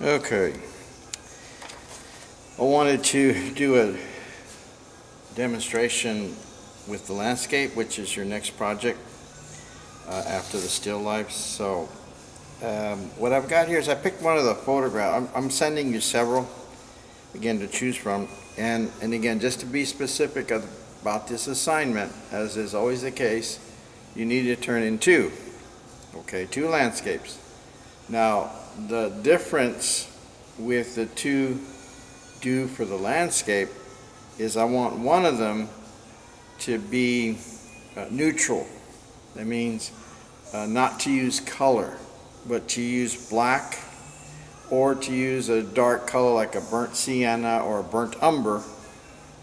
Okay, I wanted to do a demonstration with the landscape, which is your next project after the still lifes. So what I've got here is I picked one of the photographs. I'm sending you several, again, to choose from. And again, just to be specific about this assignment, as is always the case, you need to turn in two. Okay, two landscapes. Now, the difference with the two due for the landscape is I want one of them to be neutral. That means not to use color, but to use black, or to use a dark color like a burnt sienna or a burnt umber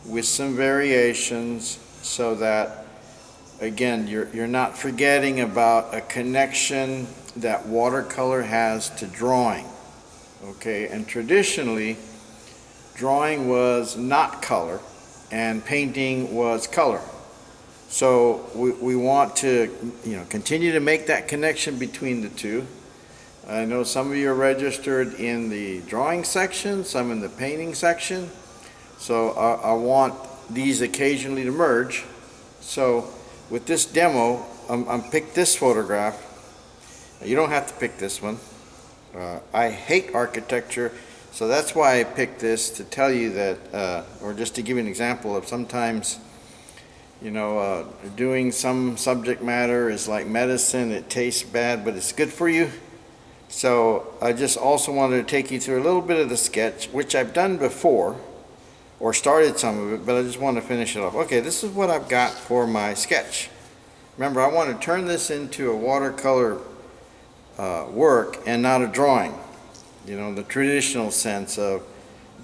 with some variations, so that again you're not forgetting about a connection that watercolor has to drawing. Okay, and traditionally drawing was not color and painting was color. So we want to continue to make that connection between the two. I know some of you are registered in the drawing section, some in the painting section. So I want these occasionally to merge. So with this demo, I'm picked this photograph. You don't have to pick this one. I hate architecture, so that's why I picked this, to tell you that, or just to give you an example of sometimes, doing some subject matter is like medicine. It tastes bad, but it's good for you. So I just also wanted to take you through a little bit of the sketch, which I've done before, or started some of it, but I just want to finish it off. Okay, this is what I've got for my sketch. Remember, I want to turn this into a watercolor work and not a drawing. The traditional sense of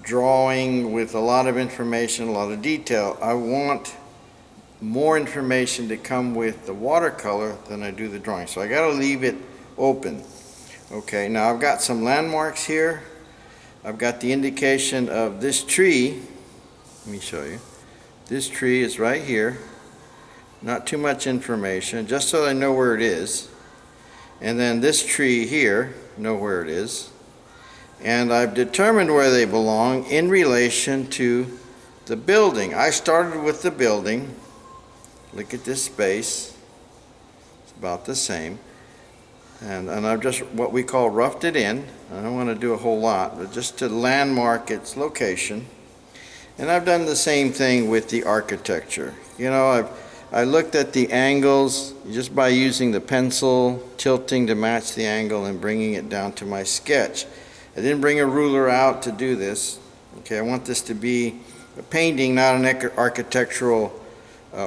drawing with a lot of information, a lot of detail. I want more information to come with the watercolor than I do the drawing. So I got to leave it open. Okay, now I've got some landmarks here. I've got the indication of this tree. Let me show you. This tree is right here. Not too much information, just so I know where it is. And then this tree here, know where it is. And I've determined where they belong in relation to the building. I started with the building. Look at this space. It's about the same. And I've just what we call roughed it in. I don't want to do a whole lot, but just to landmark its location. And I've done the same thing with the architecture. I looked at the angles just by using the pencil, tilting to match the angle and bringing it down to my sketch. I didn't bring a ruler out to do this. Okay, I want this to be a painting, not an architectural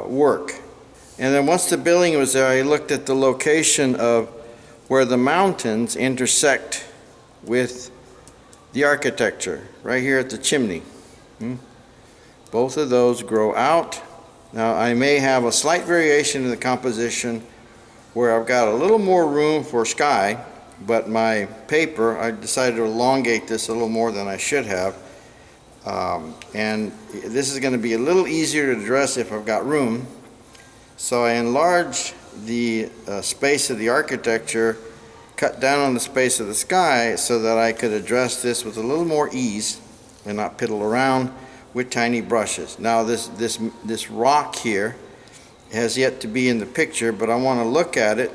work. And then once the building was there, I looked at the location of where the mountains intersect with the architecture, right here at the chimney. Both of those grow out. Now I may have a slight variation in the composition where I've got a little more room for sky, but my paper, I decided to elongate this a little more than I should have. And this is going to be a little easier to address if I've got room. So I enlarged the space of the architecture, cut down on the space of the sky so that I could address this with a little more ease and not piddle around with tiny brushes. Now this rock here has yet to be in the picture, but I want to look at it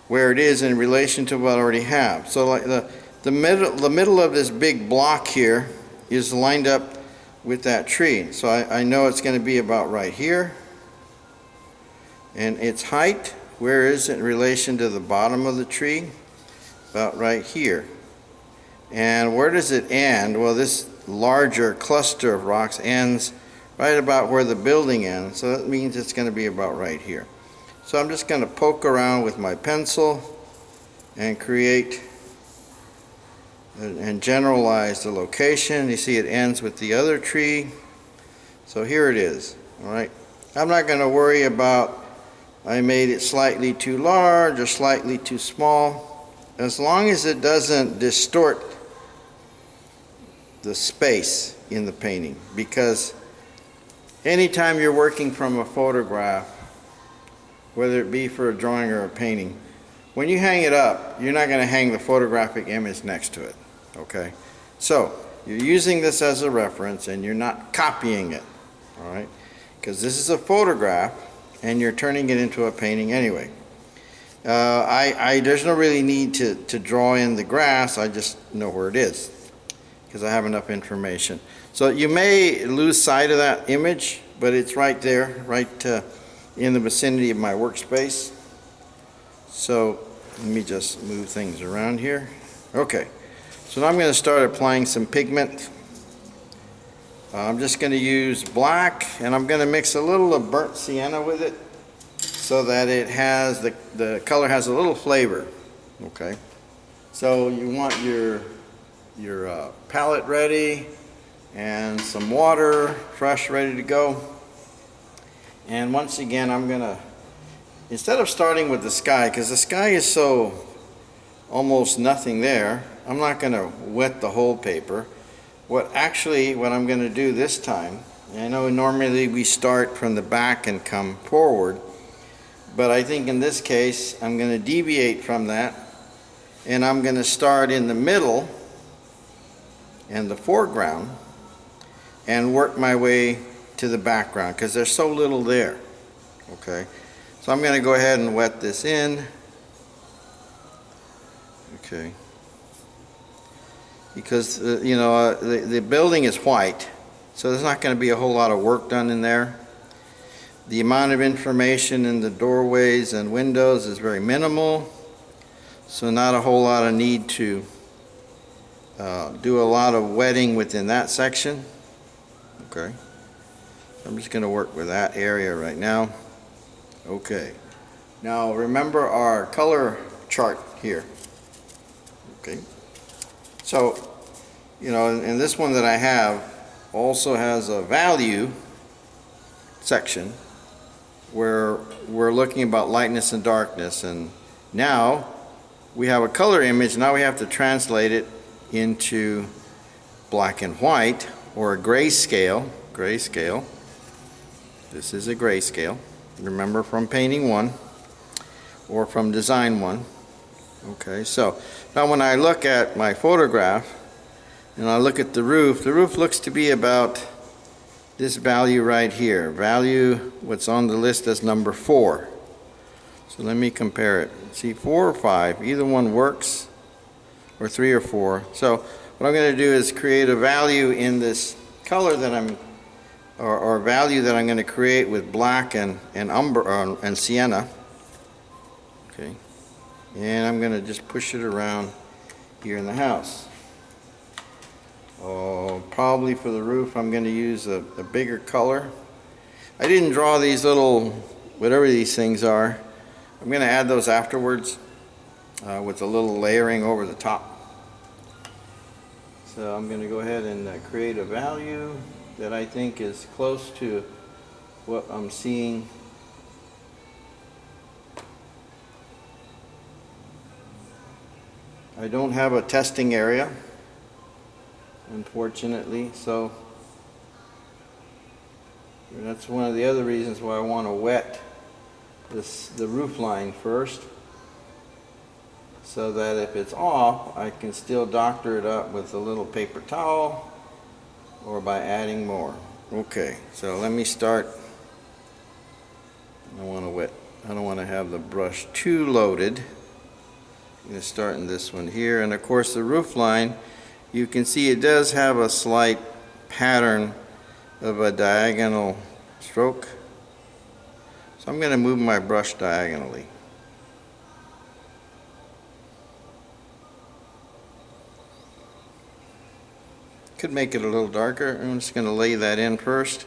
where it is in relation to what I already have. So like the middle of this big block here is lined up with that tree. So I know it's going to be about right here. And its height, where is it in relation to the bottom of the tree? About right here. And where does it end? Well, this larger cluster of rocks ends right about where the building ends. So that means it's going to be about right here. So I'm just going to poke around with my pencil and create and generalize the location. You see it ends with the other tree. So here it is. All right. I'm not going to worry about I made it slightly too large or slightly too small, as long as it doesn't distort the space in the painting. Because anytime you're working from a photograph, whether it be for a drawing or a painting, when you hang it up, you're not going to hang the photographic image next to it, okay? So you're using this as a reference and you're not copying it, all right? Because this is a photograph and you're turning it into a painting anyway. There's no really need to draw in the grass. I just know where it is because I have enough information. So you may lose sight of that image, but it's right there, right in the vicinity of my workspace. So let me just move things around here. Okay, so now I'm going to start applying some pigment. I'm just going to use black, and I'm going to mix a little of burnt sienna with it so that it has, the color has a little flavor. Okay, so you want your palette ready and some water, fresh, ready to go. And once again, I'm going to, instead of starting with the sky, because the sky is so almost nothing there, I'm not going to wet the whole paper. What I'm going to do this time, I know normally we start from the back and come forward, but I think in this case I'm going to deviate from that, and I'm going to start in the middle and the foreground and work my way to the background because there's so little there. Okay, so I'm going to go ahead and wet this in. Okay, because the building is white, so there's not going to be a whole lot of work done in there. The amount of information in the doorways and windows is very minimal, so not a whole lot of need to do a lot of wetting within that section. Okay, I'm just going to work with that area right now. Okay, now remember our color chart here. Okay, so and this one that I have also has a value section where we're looking about lightness and darkness, and now we have a color image. Now we have to translate it into black and white or a grayscale. This is a grayscale. Remember from painting 1 or from design 1. Okay, so now when I look at my photograph and I look at the roof looks to be about this value right here. Value, what's on the list as number 4. So let me compare it. See, 4 or 5, either one works, or 3 or 4. So what I'm going to do is create a value in this color that or value that I'm going to create with black and umber and sienna. Okay, and I'm going to just push it around here in the house. Probably for the roof I'm going to use a bigger color. I didn't draw these little, whatever these things are. I'm going to add those afterwards with a little layering over the top. So I'm going to go ahead and create a value that I think is close to what I'm seeing. I don't have a testing area, unfortunately, so that's one of the other reasons why I want to wet the roof line first, so that if it's off I can still doctor it up with a little paper towel or by adding more. Okay, so let me start. I don't want to have the brush too loaded. I'm going to start in this one here, and of course the roof line, you can see it does have a slight pattern of a diagonal stroke. So I'm going to move my brush diagonally. Could make it a little darker. I'm just going to lay that in first.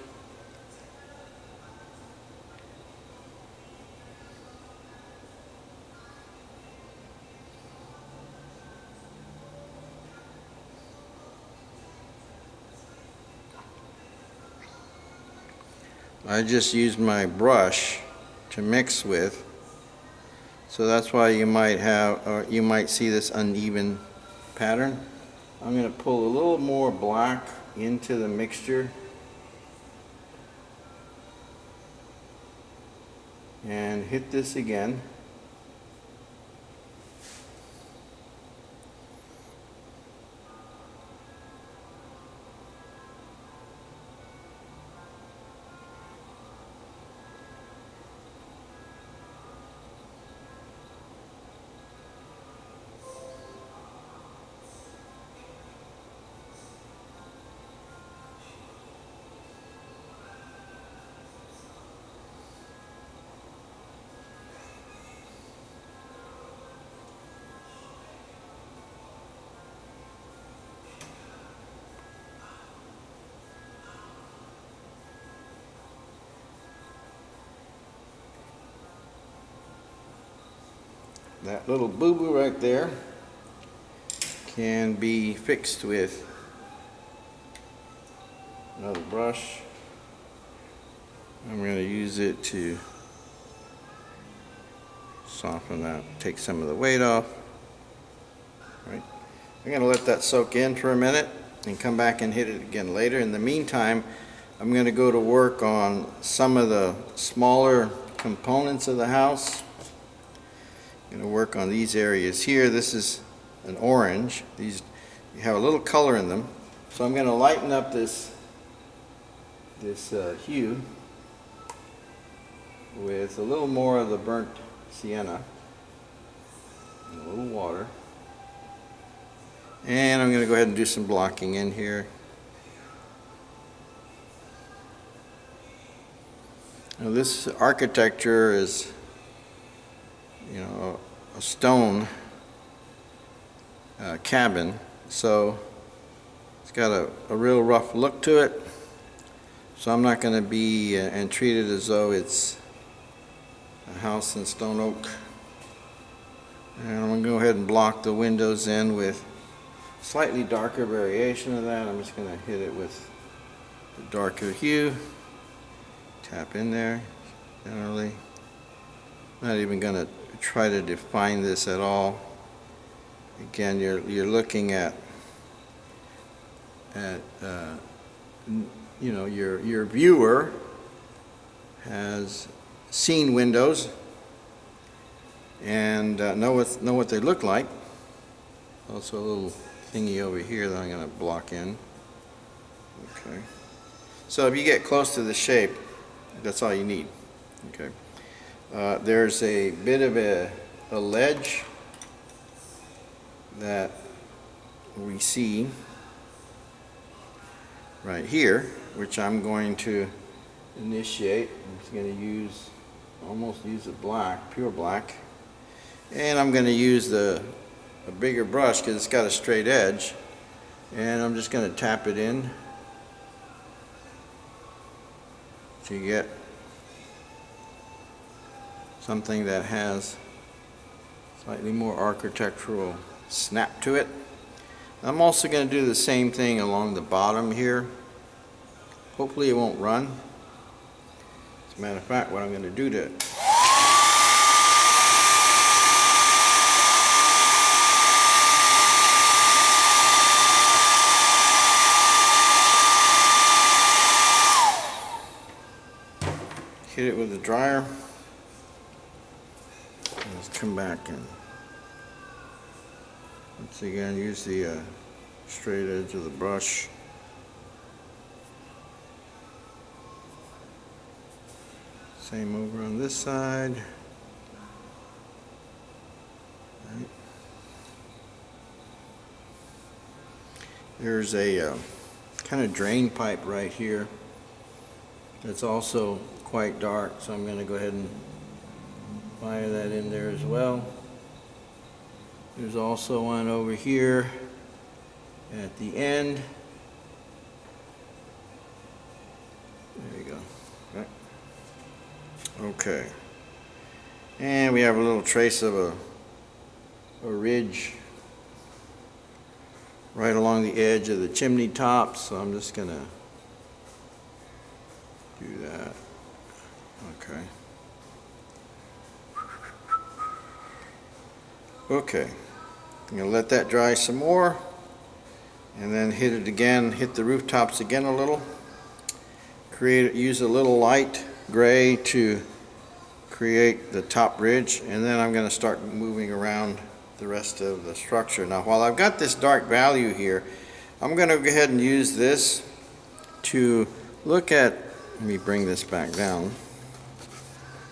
I just used my brush to mix with, so that's why you might have, or you might see this uneven pattern. I'm going to pull a little more black into the mixture and hit this again. that little boo-boo right there can be fixed with another brush. I'm going to use it to soften that, take some of the weight off. Right. I'm going to let that soak in for a minute and come back and hit it again later. In the meantime, I'm going to go to work on some of the smaller components of the house. I'm going to work on these areas here. This is an orange. These have a little color in them. So I'm going to lighten up this hue with a little more of the burnt sienna and a little water. And I'm going to go ahead and do some blocking in here. Now this architecture is, you know, a stone cabin, so it's got a real rough look to it. So I'm not going to be and treat it as though it's a house in stone oak. And I'm going to go ahead and block the windows in with slightly darker variation of that. I'm just going to hit it with the darker hue. Tap in there generally. Not even going to try to define this at all. Again, you're looking at you know, your viewer has seen windows and know what they look like. Also a little thingy over here that I'm going to block in. Okay. So if you get close to the shape, that's all you need. Okay. There's a bit of a ledge that we see right here, which I'm going to initiate. I'm just going to almost use a black, pure black, and I'm going to use a bigger brush because it's got a straight edge, and I'm just going to tap it in to get something that has slightly more architectural snap to it. I'm also going to do the same thing along the bottom here. Hopefully it won't run. As a matter of fact, what I'm going to do to hit it with the dryer. Let's come back and once again use the straight edge of the brush. Same over on this side. Right. There's a kind of drain pipe right here that's also quite dark, so I'm going to go ahead and fire that in there as well. There's also one over here at the end. There you go. Right. Okay. And we have a little trace of a ridge right along the edge of the chimney top, so I'm just going to do that. Okay. Okay, I'm going to let that dry some more and then hit it again, hit the rooftops again a little. Use a little light gray to create the top ridge, and then I'm going to start moving around the rest of the structure. Now while I've got this dark value here, I'm going to go ahead and use this to look at, let me bring this back down,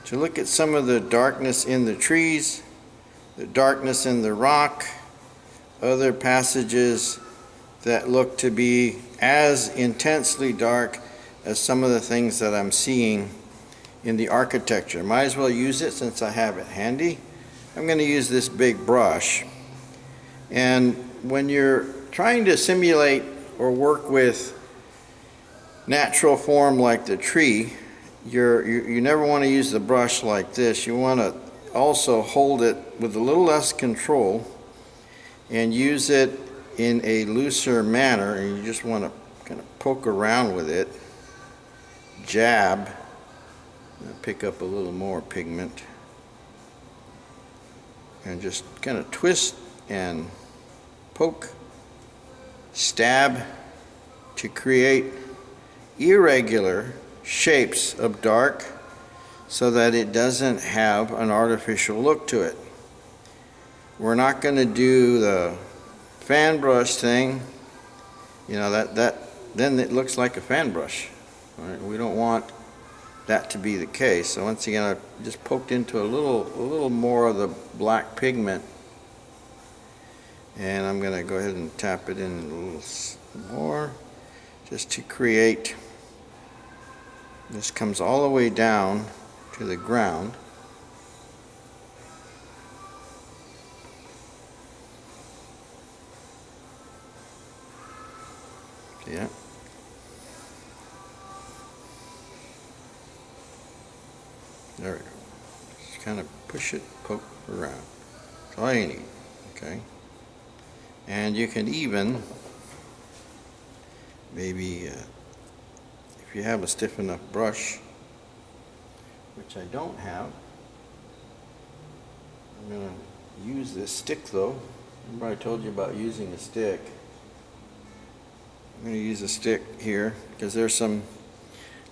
to look at some of the darkness in the trees, the darkness in the rock, other passages that look to be as intensely dark as some of the things that I'm seeing in the architecture. Might as well use it since I have it handy. I'm going to use this big brush. And when you're trying to simulate or work with natural form like the tree, you never want to use the brush like this. You want to also hold it with a little less control and use it in a looser manner, and you just want to kind of poke around with it, jab, pick up a little more pigment, and just kind of twist and poke, stab to create irregular shapes of dark so that it doesn't have an artificial look to it. We're not going to do the fan brush thing, you know, then it looks like a fan brush. Right? We don't want that to be the case. So once again, I just poked into a little more of the black pigment, and I'm going to go ahead and tap it in a little more just to create. This comes all the way down to the ground. Yeah. There we go. Just kind of push it, poke around. That's all you need. Okay. And you can even maybe, if you have a stiff enough brush, which I don't have, I'm going to use this stick though. Remember I told you about using a stick. I'm going to use a stick here because there's some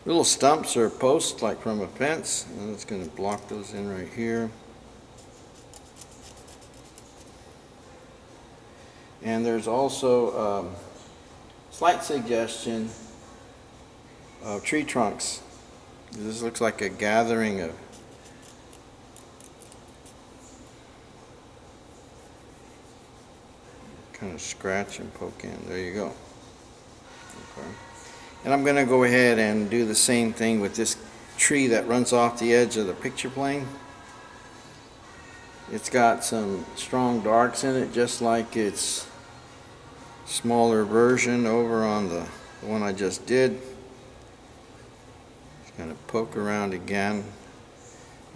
little stumps or posts like from a fence, and it's going to block those in right here. And there's also slight suggestion of tree trunks. This looks like a gathering of kind of scratch and poke in. There you go. Okay. And I'm going to go ahead and do the same thing with this tree that runs off the edge of the picture plane. It's got some strong darks in it, just like its smaller version over on the one I just did. Just going to poke around again.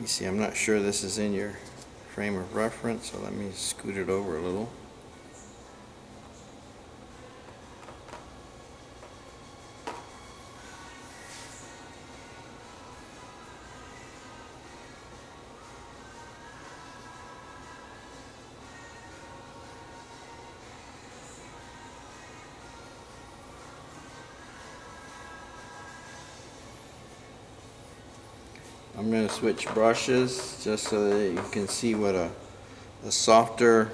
You see, I'm not sure this is in your frame of reference, so let me scoot it over a little. I'm going to switch brushes just so that you can see what a softer,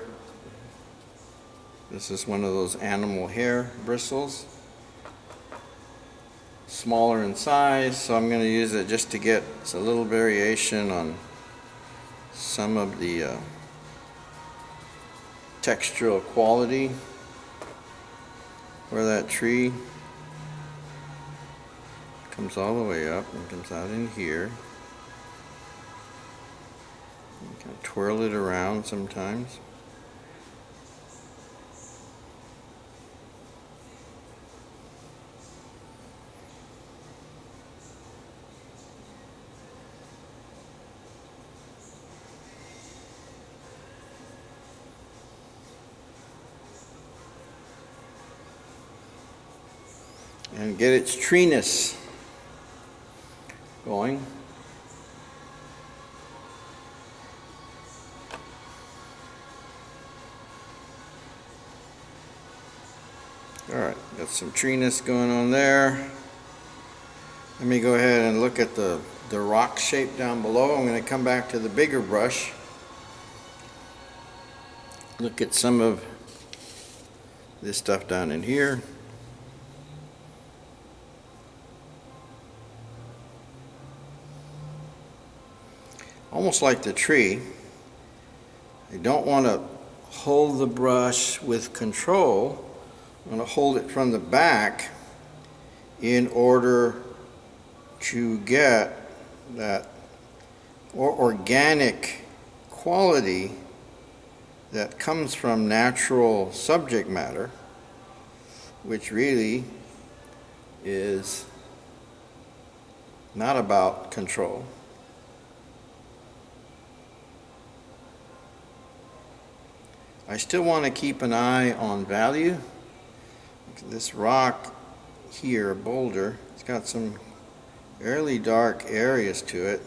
this is one of those animal hair bristles, smaller in size, so I'm going to use it just to get a little variation on some of the textural quality where that tree comes all the way up and comes out in here. You kind of twirl it around sometimes. And get its treeness going. Alright, got some treeness going on there. Let me go ahead and look at the rock shape down below. I'm going to come back to the bigger brush. Look at some of this stuff down in here. Almost like the tree, I don't want to hold the brush with control. I'm going to hold it from the back in order to get that organic quality that comes from natural subject matter, which really is not about control. I still want to keep an eye on value. This rock here, a boulder, it's got some fairly dark areas to it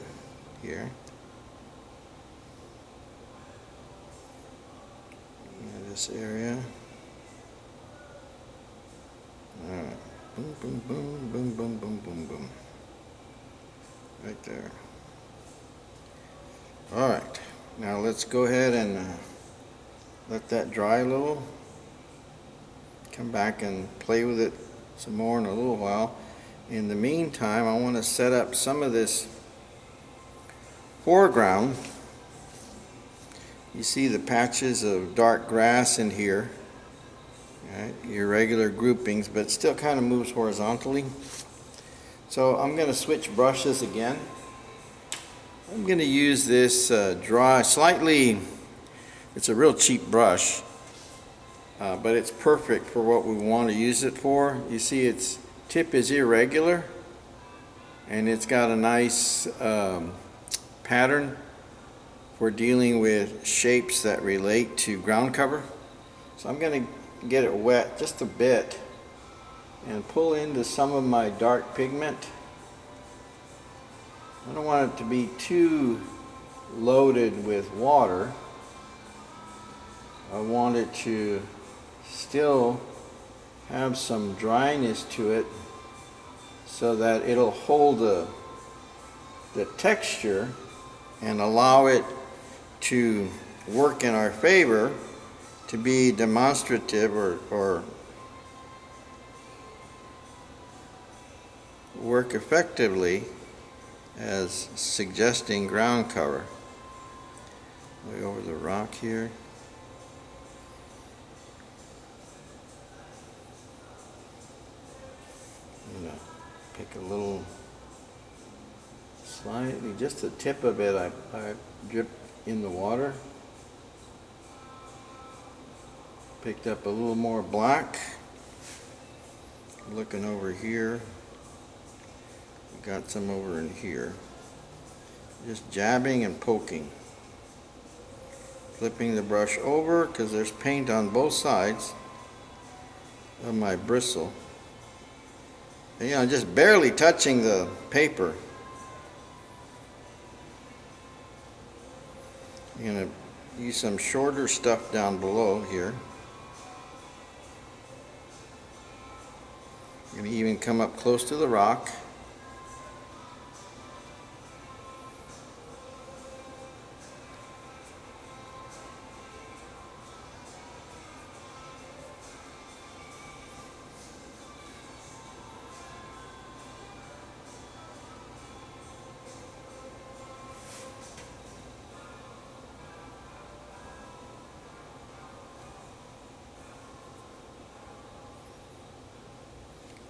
here. This area. Alright. Boom, boom, boom, boom, boom, boom, boom, boom. Right there. Alright. Now let's go ahead and let that dry a little. Come back and play with it some more in a little while. In the meantime, I want to set up some of this foreground. You see the patches of dark grass in here, right? Irregular groupings, but still kind of moves horizontally. So I'm going to switch brushes again. I'm going to use this dry, it's a real cheap brush, but it's perfect for what we want to use it for. You see its tip is irregular, and it's got a nice pattern for dealing with shapes that relate to ground cover. So I'm going to get it wet just a bit and pull into some of my dark pigment. I don't want it to be too loaded with water. I want it to still have some dryness to it so that it'll hold the texture and allow it to work in our favor, to be demonstrative or work effectively as suggesting ground cover. Way over the rock here. I'm gonna pick a little, slightly, just the tip of it, I drip in the water. Picked up a little more black. Looking over here. Got some over in here. Just jabbing and poking. Flipping the brush over because there's paint on both sides of my bristle. And, you know, just barely touching the paper. I'm going to use some shorter stuff down below here. I'm going to even come up close to the rock.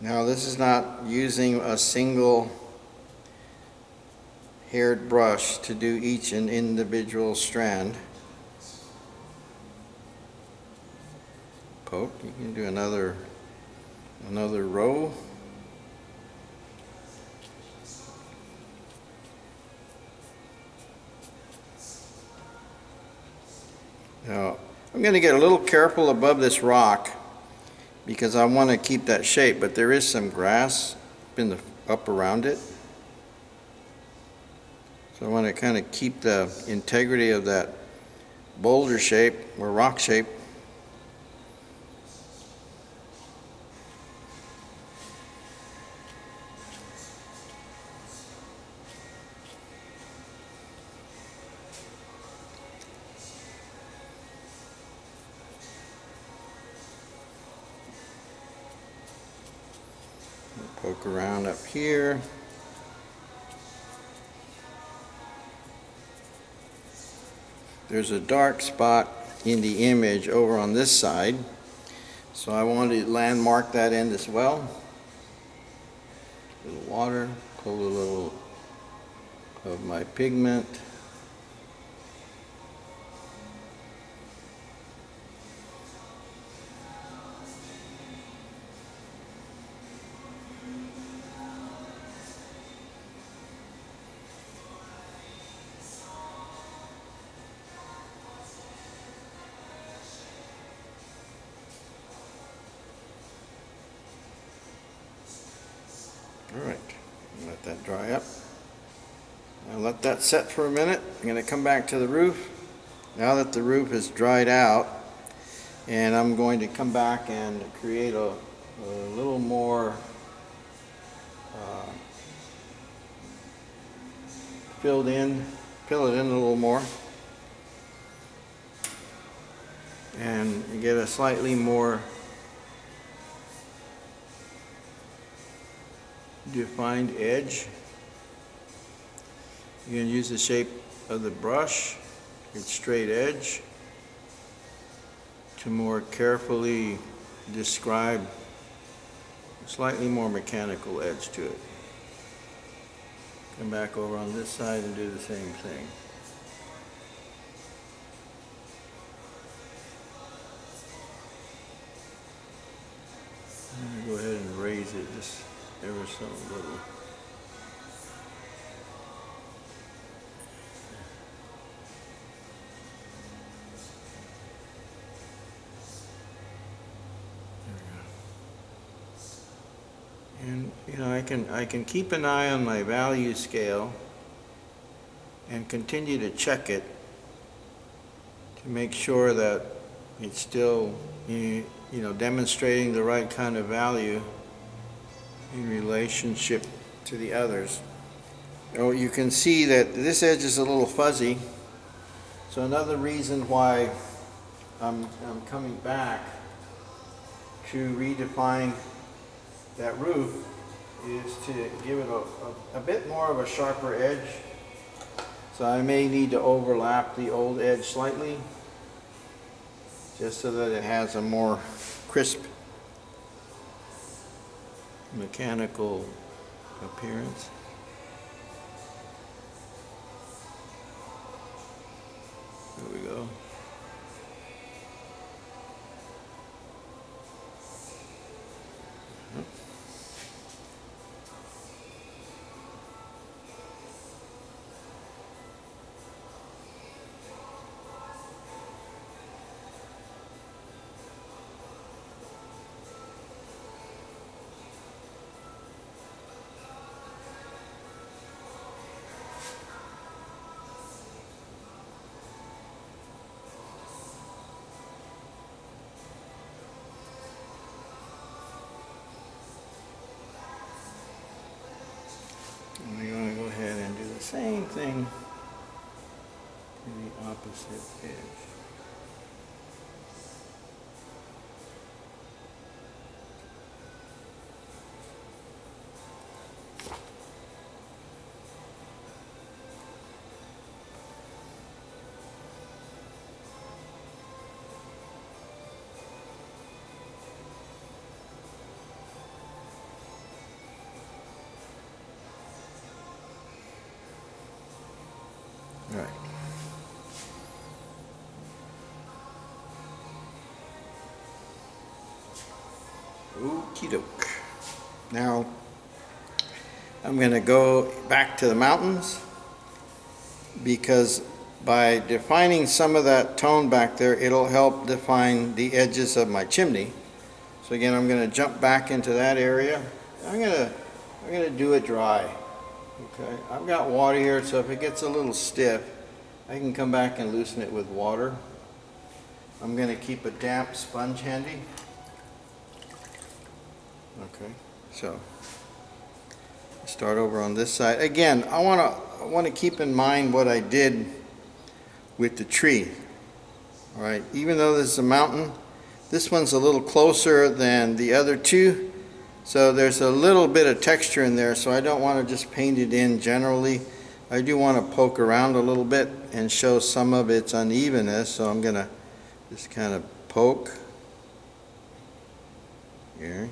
Now this is not using a single haired brush to do each an individual strand. Poke, you can do another row. Now I'm going to get a little careful above this rock because I want to keep that shape, but there is some grass up around it. So I want to kind of keep the integrity of that boulder shape or rock shape. Poke around up here. There's a dark spot in the image over on this side, so I want to landmark that end as well. A little water, pull a little of my pigment. Let that dry up. I'll let that set for a minute. I'm going to come back to the roof. Now that the roof is dried out, and I'm going to come back and create a little more fill it in a little more, and you get a slightly more defined edge. You can use the shape of the brush, its straight edge, to more carefully describe a slightly more mechanical edge to it. Come back over on this side and do the same thing. I'm going to go ahead and raise it just ever so little. And you know, I can keep an eye on my value scale and continue to check it to make sure that it's still you know, demonstrating the right kind of value in relationship to the others. Oh, you can see that this edge is a little fuzzy, so another reason why I'm coming back to redefine that roof is to give it a bit more of a sharper edge. So I may need to overlap the old edge slightly, just so that it has a more crisp mechanical appearance. There we go. And we're going to go ahead and do the same thing to the opposite edge. All right. Okie doke. Now I'm going to go back to the mountains, because by defining some of that tone back there, it'll help define the edges of my chimney. So again, I'm going to jump back into that area. I'm going to do it dry. Okay, I've got water here, so if it gets a little stiff, I can come back and loosen it with water. I'm going to keep a damp sponge handy. Okay, so start over on this side. Again, I want to keep in mind what I did with the tree. All right, even though this is a mountain, this one's a little closer than the other two. So there's a little bit of texture in there, so I don't want to just paint it in generally. I do want to poke around a little bit and show some of its unevenness, so I'm going to just kind of poke here.